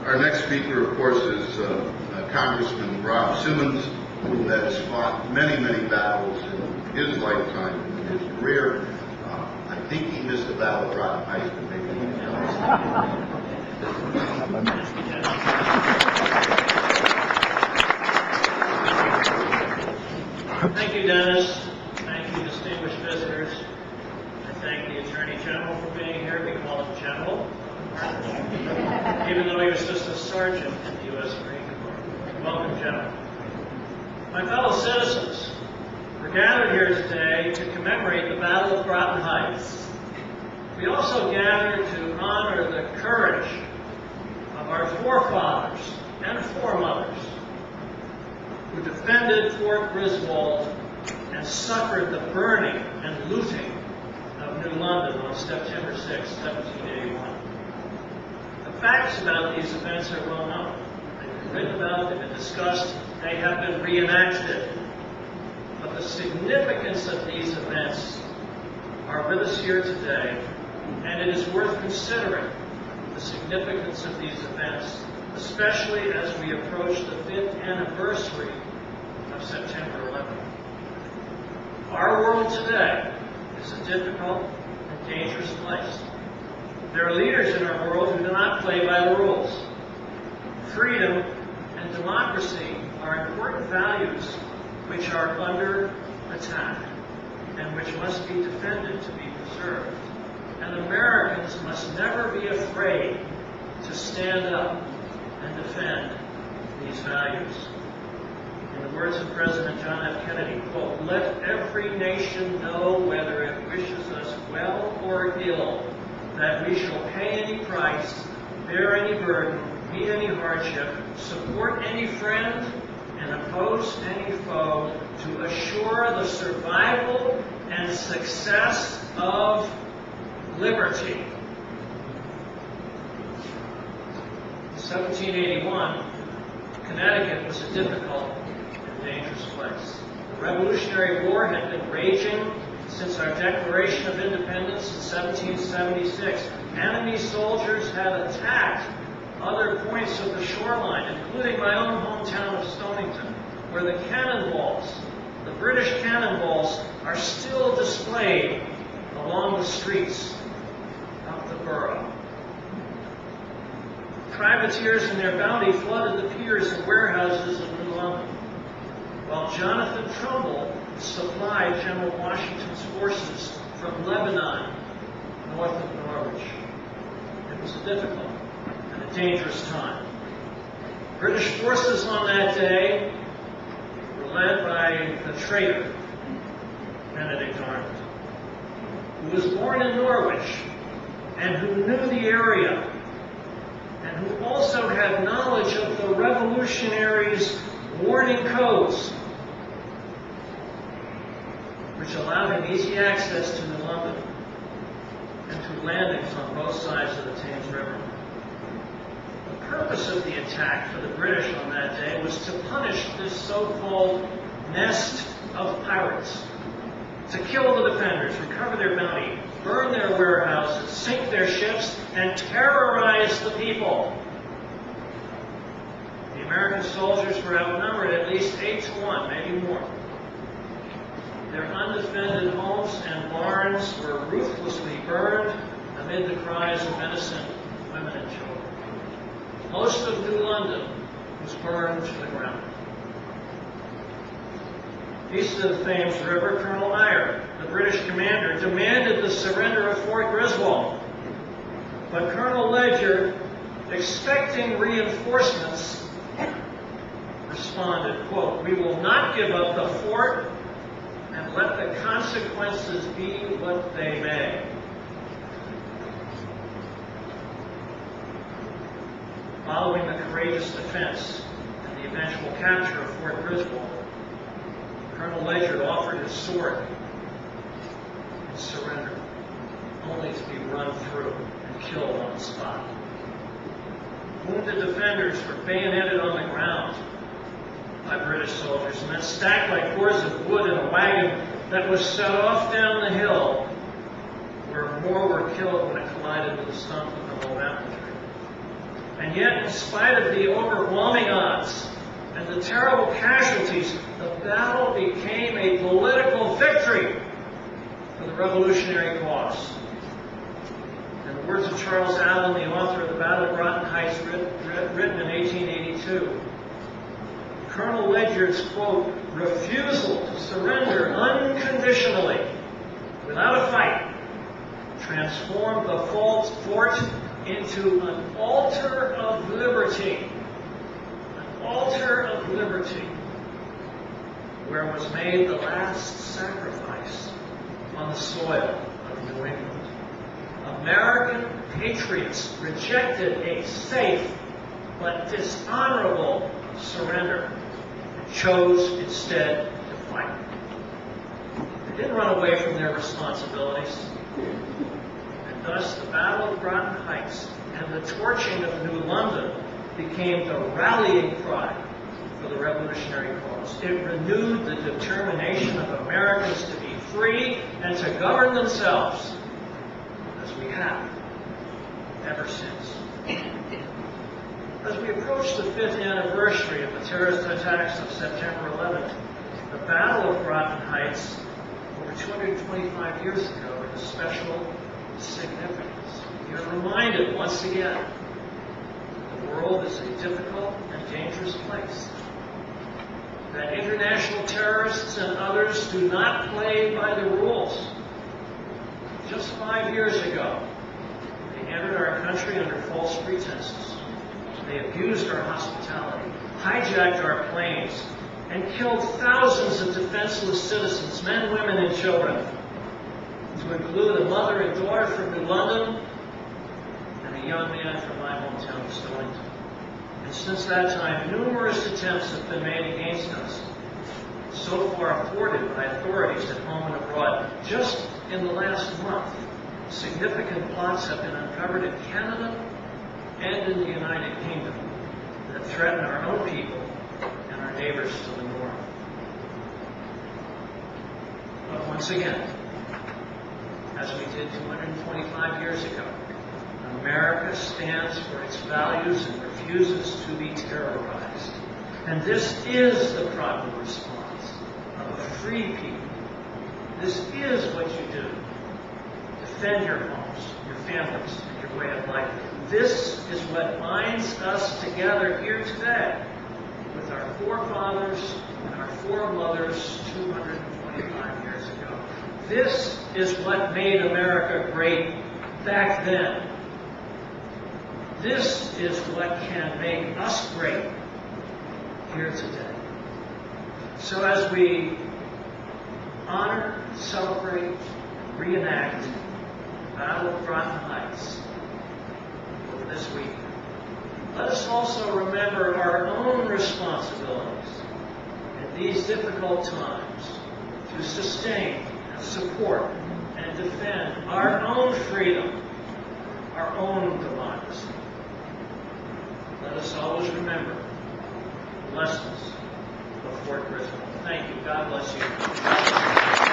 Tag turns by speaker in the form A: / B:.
A: Our next speaker, of course, is Congressman Simmons, who has fought many, many battles in his lifetime, in his career. I think he missed a battle at Groton High School, maybe he can tell us.
B: Thank you, Dennis. Thank you, distinguished visitors. I thank the Attorney General for being here. We call him General, even though he was just a sergeant in the U.S. Marine Corps. Welcome, General. My fellow citizens, we're gathered here today to commemorate the Battle of Groton Heights. We also gather to honor the courage of our forefathers and foremothers who defended Fort Griswold and suffered the burning and looting of New London on September 6, 1781. The facts about these events are well known. They've been written about, they've been discussed, they have been reenacted. But the significance of these events are with us here today, and it is worth considering the significance of these events, especially as we approach the 5th anniversary of September 11th. Our world today is a difficult and dangerous place. There are leaders in our world who do not play by the rules. Freedom and democracy are important values which are under attack and which must be defended to be preserved. And Americans must never be afraid to stand up and defend these values. In the words of President John F. Kennedy, quote, "Let every nation know whether it wishes us well or ill, that we shall pay any price, bear any burden, meet any hardship, support any friend, and oppose any foe, to assure the survival and success of liberty." In 1781, Connecticut was a difficult and dangerous place. The Revolutionary War had been raging since our Declaration of Independence in 1776. Enemy soldiers had attacked other points of the shoreline, including my own hometown of Stonington, where the cannonballs, the British cannonballs, are still displayed along the streets of the borough. Privateers and their bounty flooded the piers and warehouses of New London, while Jonathan Trumbull supplied General Washington's forces from Lebanon, north of Norwich. It was a difficult and a dangerous time. British forces on that day were led by the traitor, Benedict Arnold, who was born in Norwich and who knew the area and who also had knowledge of the revolutionaries' warning codes, which allowed him easy access to New London and to landings on both sides of the Thames River. The purpose of the attack for the British on that day was to punish this so-called nest of pirates, to kill the defenders, recover their bounty, burn their warehouses, sink their ships, and terrorize the people. The American soldiers were outnumbered at least 8-1, maybe more. Their undefended homes and barns were ruthlessly burned amid the cries of innocent women and children. Most of New London was burned to the ground. East of the Thames River, Colonel Eyre, the British commander, demanded the surrender of Fort Griswold. But Colonel Ledger, expecting reinforcements, responded, quote, "We will not give up the fort, and let the consequences be what they may." Following the courageous defense and the eventual capture of Fort Griswold, Colonel Ledger offered his sword and surrendered, only to be run through and killed on the spot. Wounded defenders were bayoneted on the ground by British soldiers and then stacked like boards of wood in a wagon that was set off down the hill, where more were killed when it collided with the stump of an old apple tree. And yet, in spite of the overwhelming odds and the terrible casualties, the battle became a political victory for the revolutionary cause. In the words of Charles Allen, the author of The Battle of Groton Heights, written in 1882, Colonel Ledyard's, quote, refusal to surrender unconditionally without a fight transformed the fort into an altar of liberty. An altar of liberty, where was made the last sacrifice on the soil of New England. American patriots rejected a safe but dishonorable surrender and chose instead to fight. They didn't run away from their responsibilities. And thus the Battle of Groton Heights and the torching of New London became the rallying cry for the revolutionary cause. It renewed the determination of Americans to be free and to govern themselves, as we have ever since. As we approach the 5th anniversary of the terrorist attacks of September 11th, the Battle of Groton Heights, over 225 years ago, has special significance. You're reminded once again, the world is a difficult and dangerous place. That international terrorists and others do not play by the rules. Just 5 years ago, they entered our country under false pretenses. They abused our hospitality, hijacked our planes, and killed thousands of defenseless citizens, men, women, and children, to include a mother and daughter from New London and a young man from my hometown of Stillington. And since that time, numerous attempts have been made against us, so far thwarted by authorities at home and abroad. Just in the last month, significant plots have been uncovered in Canada and in the United Kingdom that threaten our own people and our neighbors to the north. But once again, as we did 225 years ago, America stands for its values and refuses to be terrorized. And this is the proper response of a free people. This is what you do. Defend your homes, your families, and your way of life. This is what binds us together here today with our forefathers and our foremothers 225 years ago. This is what made America great back then. This is what can make us great here today. So as we honor, celebrate, reenact the Battle of Groton Heights over this week, let us also remember our own responsibilities in these difficult times to sustain and support and defend our own freedom, our own democracy. Let us always remember the lessons of Fort Griswold. Thank you. God bless you.